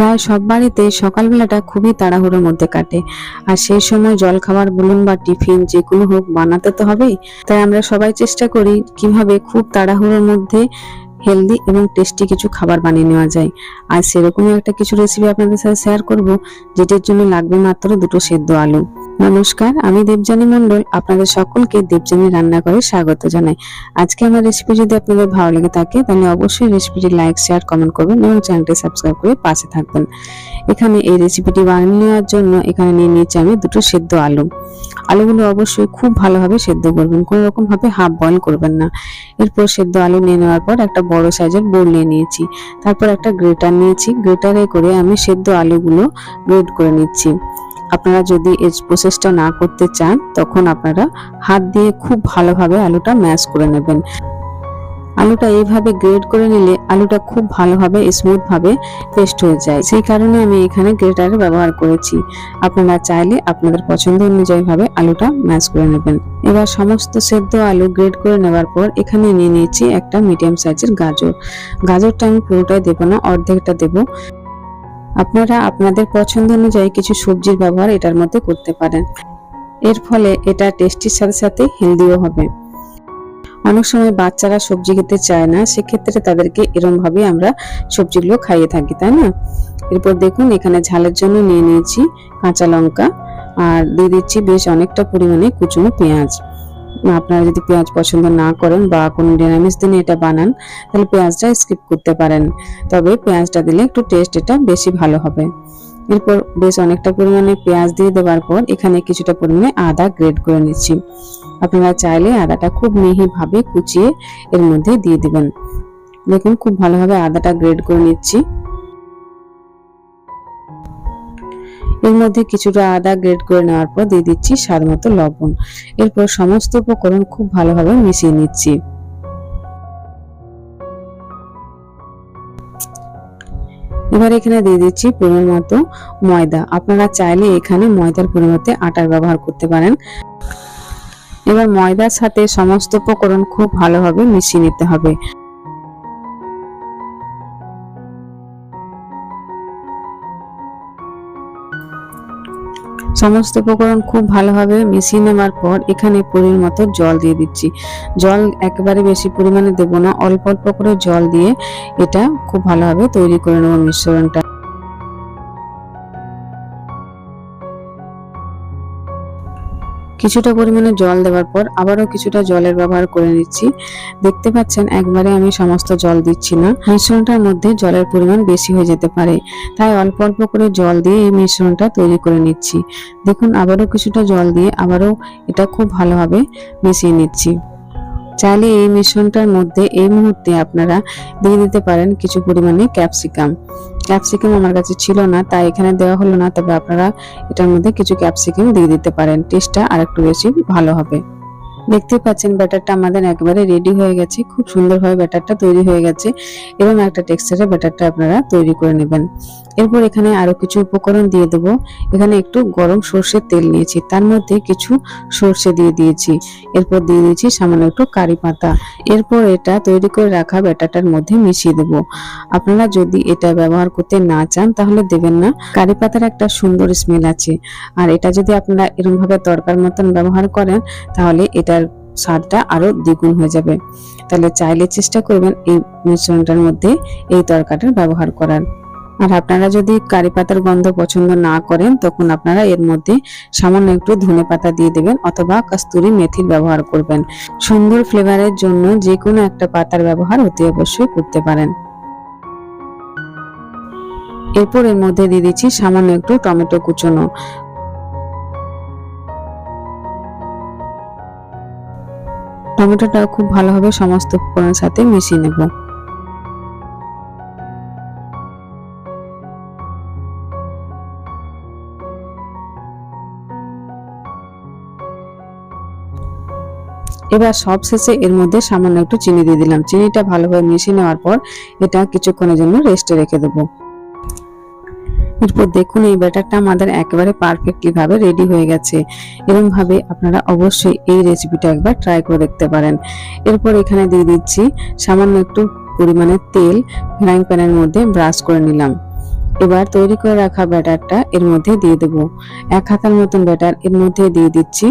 প্রায় সব বাড়িতে সকালবেলাটা খুবই তাড়াহুড়োর মধ্যে কাটে, আর সেই সময় জলখাবার বলুন বা টিফিন যে কোনো হোক বানাতে তো হবেই। তাই আমরা সবাই চেষ্টা করি কিভাবে খুব তাড়াহুড়োর মধ্যে হেলদি এবং টেস্টি কিছু খাবার বানিয়ে নেওয়া যায়। আর সেরকমই একটা কিছু রেসিপি আপনাদের সাথে শেয়ার করব, যেটির জন্য লাগবে মাত্র দুটো সেদ্ধ আলু। নমস্কার, আমি দেবযানী মণ্ডল, আপনাদের সকলকে দেবযানী রান্নাঘরে স্বাগত জানাই। আজকে আমার রেসিপি যদি আপনাদের ভালো লেগে থাকে তাহলে অবশ্যই রেসিপিটি লাইক, শেয়ার, কমেন্ট করবেন এবং চ্যানেলটি সাবস্ক্রাইব করে পাশে থাকবেন। এখানে এই রেসিপিটি বানিয়ে নেওয়ার জন্য এখানে নিয়ে নিয়েছি আমি দুটো সেদ্ধ আলু। আলুগুলো অবশ্যই খুব ভালোভাবে সেদ্ধ করবেন, কোনো রকম ভাবে হাফ বয়েল করবেন না। এরপর সেদ্ধ আলু নিয়ে নেওয়ার পর একটা বড় সাইজের বোল নিয়ে নিয়েছি, তারপর একটা গ্রেটার নিয়েছি। গ্রেটারে করে আমি সেদ্ধ আলুগুলো গ্রেট করে নিচ্ছি। আপনারা যদি এই প্রসেসটা না করতে চান তখন আপনারা হাত দিয়ে খুব ভালোভাবে আলুটা ম্যাশ করে নেবেন। আলুটা এইভাবে গ্রেট করে নিলে আলুটা খুব ভালোভাবে স্মুথ ভাবে পেস্ট হয়ে যায়, সেই কারণে আমি এখানে গ্রেটার ব্যবহার করেছি। আপনারা চাইলে আপনাদের পছন্দ অনুযায়ী ভাবে আলুটা ম্যাশ করে নেবেন। এবার সমস্ত সেদ্ধ আলু গ্রেট করে নেওয়ার পর এখানে নিয়ে নিয়েছি একটা মিডিয়াম সাইজের গাজর। গাজরটা আমি পুরোটাই দেবো না, অর্ধেকটা দেবো। আপনারা আপনাদের পছন্দ অনুযায়ী কিছু সবজির ব্যবহার এটার মধ্যে করতে পারেন, এর ফলে এটা টেস্টির সাথে সাথে হেলদিও হবে। অনেক সময় বাচ্চারা সবজি খেতে চায় না, সেক্ষেত্রে তাদেরকে এরকম ভাবে আমরা সবজিগুলো খাইয়ে থাকি, তাই না? এরপর দেখুন এখানে ঝালের জন্য নিয়ে নিয়েছি কাঁচা লঙ্কা, আর দিয়ে দিচ্ছি বেশ অনেকটা পরিমাণে কুচনো পেঁয়াজ। আপনারা যদি পেঁয়াজ পছন্দ না করেন বা কোনো নিরামিষ দিনে এটা বানান তাহলে পেঁয়াজটা স্কিপ করতে পারেন, তবে পেঁয়াজটা দিলে একটু টেস্ট এটা বেশি ভালো হবে। এরপর বেশ অনেকটা পরিমাণে পেঁয়াজ দিয়ে দেওয়ার পর এখানে কিছুটা পরিমাণে আদা গ্রেট করে নিচ্ছি। আপনারা চাইলে আদাটা খুব মিহি ভাবে কুচিয়ে এর মধ্যে দিয়ে দিবেন। দেখুন খুব ভালোভাবে আদাটা গ্রেট করে নিচ্ছি। এর মধ্যে কিছুটা আদা গ্রেট করে নেওয়ার পর দিয়ে দিচ্ছি স্বাদ মতো লবণ। এরপর সমস্ত উপকরণ খুব ভালোভাবে মিশিয়ে নিচ্ছি। এবার এখানে দিয়ে দিচ্ছি পরিমাণ মতো ময়দা। আপনারা চাইলে এখানে ময়দার পরিবর্তে আটার ব্যবহার করতে পারেন। এবার ময়দার সাথে সমস্ত উপকরণ খুব ভালোভাবে মিশিয়ে নিতে হবে। সমস্ত উপকরণ খুব ভালোভাবে মিশিয়ে নেওয়ার পর এখানে পরিমাণ মতো জল দিয়ে দিচ্ছি। জল একেবারে বেশি পরিমাণে দেব না, অল্প অল্প করে জল দিয়ে এটা খুব ভালোভাবে তৈরি করে নেব মিশ্রণটা। কিছুটা পরিমাণে জল দেওয়ার পর আবারও কিছুটা জলের ব্যবহার করে নিচ্ছি। দেখতে পাচ্ছেন একবারে আমি সমস্ত জল দিচ্ছি না, মিশ্রণটার মধ্যে জলের পরিমাণ বেশি হয়ে যেতে পারে, তাই অল্প অল্প করে জল দিয়ে এই মিশ্রণটা তৈরি করে নিচ্ছি। দেখুন আবারও কিছুটা জল দিয়ে আবারও এটা খুব ভালোভাবে মিশিয়ে নিচ্ছি। চাইলে এই মিশ্রণটার মধ্যে এই মুহূর্তে আপনারা দিয়ে দিতে পারেন কিছু পরিমাণে ক্যাপসিকাম। ক্যাপসিকাম আমার কাছে ছিল না তাই এখানে দেওয়া হলো না, তবে আপনারা এটার মধ্যে কিছু ক্যাপসিকাম দিয়ে দিতে পারেন, টেস্টটা আরেকটু বেশি ভালো হবে। দেখতে পাচ্ছেন ব্যাটারটা আমাদের একেবারে রেডি হয়ে গেছে, খুব সুন্দরভাবে ব্যাটারটা তৈরি হয়ে গেছে। এরকম একটা টেক্সচারে ব্যাটারটা আপনারা তৈরি করে নেবেন। এরপর এখানে আরো কিছু উপকরণ দিয়ে দেবো। এখানে একটু গরম সর্ষের তেল নিয়েছি, তার মধ্যে কিছু সর্ষে দিয়ে দিয়েছি। এরপর দিয়ে দিয়েছি সামান্য একটু কারি পাতা। এরপর এটা তৈরি করে রাখা ব্যাটারটার মধ্যে মিশিয়ে দেবো। আপনারা যদি এটা ব্যবহার করতে না চান তাহলে দেবেন না, কারি পাতার একটা সুন্দর স্মেল আছে। আর এটা যদি আপনারা এরকম ভাবে তরকার মতন ব্যবহার করেন তাহলে এটার স্বাদটা আরো দ্বিগুণ হয়ে যাবে। তাহলে চাইলে চেষ্টা করবেন এই মিশ্রণটার মধ্যে এই তরকারিটা ব্যবহার করার। আর আপনারা যদি কারি পাতার গন্ধ পছন্দ না করেন তখন আপনারা এর মধ্যে সামান্য একটু ধনে পাতা দিয়ে দেবেন অথবা কস্তুরি মেথির ব্যবহার করবেন। সুন্দর ফ্লেভারের জন্য যে কোনো একটা পাতার ব্যবহার অতি অবশ্যই করতে পারেন। এরপর এর মধ্যে দিয়ে দিচ্ছি সামান্য একটু টমেটো কুচনো। টমেটোটা খুব ভালোভাবে সমস্ত উপকরণের সাথে মিশিয়ে নেব। এবার সব শেষে এর মধ্যে সামান্য একটু চিনি দিয়ে দিলাম। চিনিটা ভালোভাবে মিশিয়ে নেওয়ার পর এটা কিছুক্ষণের জন্য রেস্টে রেখে দেবো। এরপর দেখুন এই ব্যাটারটা আমাদের একেবারে পারফেক্টলি ভাবে রেডি হয়ে গেছে। এরকম ভাবে আপনারা অবশ্যই এই রেসিপিটা একবার ট্রাই করে দেখতে পারেন। এরপর এখানে দিয়ে দিচ্ছি সামান্য একটু পরিমাণে তেল, ফ্রাইং প্যানের মধ্যে ব্রাশ করে নিলাম। এবার তৈরি করে রাখা ব্যাটারটা এর মধ্যে দিয়ে দেব। 1 হাতার মতন ব্যাটার এর মধ্যে দিয়ে দিচ্ছি।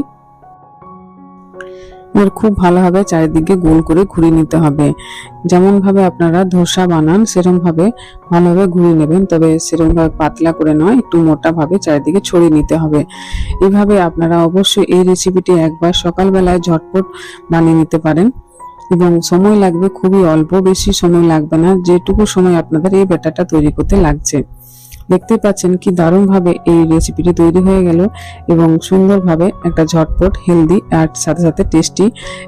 আর খুব ভালোভাবে চারিদিকে গোল করে ঘুরিয়ে নিতে হবে। যেমন ভাবে আপনারা ধোসা বানান সেরকম ভাবে ভালোভাবে ঘুরিয়ে নেবেন, তবে সেরকম ভাবে পাতলা করে নয়, একটু মোটা ভাবে চারিদিকে ছড়িয়ে নিতে হবে। এইভাবে আপনারা অবশ্যই এই রেসিপিটি একবার সকালবেলায় ঝটপট বানিয়ে নিতে পারেন এবং সময় লাগবে খুবই অল্প, বেশি সময় লাগবে না, যেটুকু সময় আপনাদের এই ব্যাটারটা তৈরি করতে লাগছে। দেখতে পাচ্ছেন কি দারুণ ভাবে এই রেসিপিটি তৈরি হয়ে গেল এবং সুন্দরভাবে একটা ঝটপট হেলদি আর সাথে সাথে টেস্টি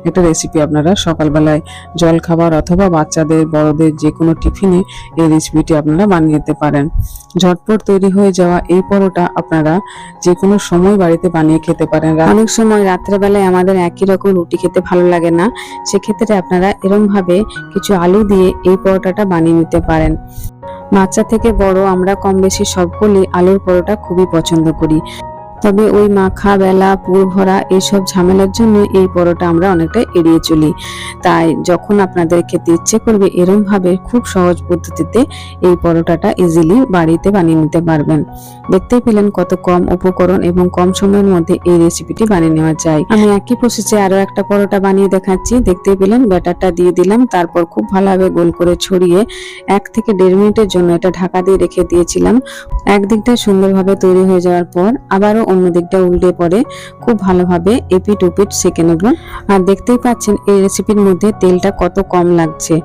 একটা রেসিপি আপনারা সকালবেলায় জল খাবার অথবা বাচ্চাদের বড়দের যে কোনো টিফিনে এই রেসিপিটি আপনারা বানিয়ে নিতে পারেন। ঝটপট তৈরি হয়ে যাওয়া এই পরোটা আপনারা যে কোনো সময় বাড়িতে বানিয়ে খেতে পারেন। অনেক সময় রাত্রেবেলায় আমাদের একই রকম রুটি খেতে ভালো লাগে না, সেক্ষেত্রে আপনারা এরকম ভাবে কিছু আলু দিয়ে এই পরোটাটা বানিয়ে নিতে পারেন। বাচ্চা থেকে বড় আমরা কম বেশি সকলেই আলুর পরোটা খুবই পছন্দ করি, তবে ওই মাখা বেলা পুর ভরা এইসব ঝামেলার জন্য এই পরোটা আমরা অনেকটা এড়িয়ে চলি। তাই যখন আপনাদের খেতে ইচ্ছে করবে এরকম ভাবে খুব সহজ পদ্ধতিতে এই পরোটাটা ইজিলি বাড়িতে বানিয়ে নিতে পারবেন। দেখতেই পেলেন কত কম উপকরণ এবং কম সময়ের মধ্যে এই রেসিপিটি বানিয়ে নেওয়া যায়। আমি একই প্রসেসে আরো একটা পরোটা বানিয়ে দেখাচ্ছি। দেখতেই পেলেন ব্যাটারটা দিয়ে দিলাম, তারপর খুব ভালোভাবে গোল করে ছড়িয়ে 1 থেকে 1.5 মিনিটের জন্য এটা ঢাকা দিয়ে রেখে দিয়েছিলাম। একদিকটা সুন্দরভাবে তৈরি হয়ে যাওয়ার পর আবারও অন্য দিকটা উল্টে পরে খুব ভালোভাবে এপিট ওপিট সেঁকে নেব। আর দেখতেই পাচ্ছেন এই রেসিপির মধ্যে তেলটা কত কম লাগছে।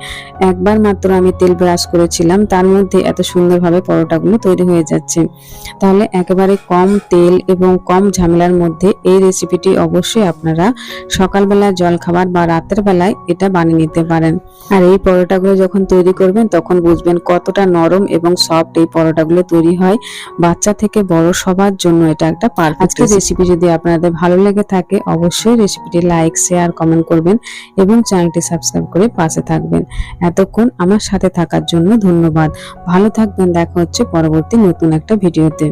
একবার মাত্র আমি তেল ব্রাশ করেছিলাম, তার মধ্যে এত সুন্দরভাবে পরোটাগুলো তৈরি হয়ে যাচ্ছে। তাহলে একেবারে কম তেল এবং কম ঝামেলার মধ্যে এই রেসিপিটি অবশ্যই আপনারা সকালবেলা জলখাবার বা রাতের বেলায় এটা বানিয়ে নিতে পারেন। আর এই পরোটাগুলো যখন তৈরি করবেন তখন বুঝবেন কতটা নরম এবং সফট এই পরোটাগুলো তৈরি হয়। বাচ্চা থেকে বড় সবার জন্য এটা একটা পারফেক্ট। আজকের রেসিপি যদি আপনাদের ভালো লেগে থাকে অবশ্যই রেসিপিটি লাইক, শেয়ার, কমেন্ট করবেন এবং চ্যানেলটি সাবস্ক্রাইব করে পাশে থাকবেন। এতক্ষণ আমার সাথে থাকার জন্য ধন্যবাদ। ভালো থাকবেন, দেখা হচ্ছে পরবর্তী নতুন একটা ভিডিওতে।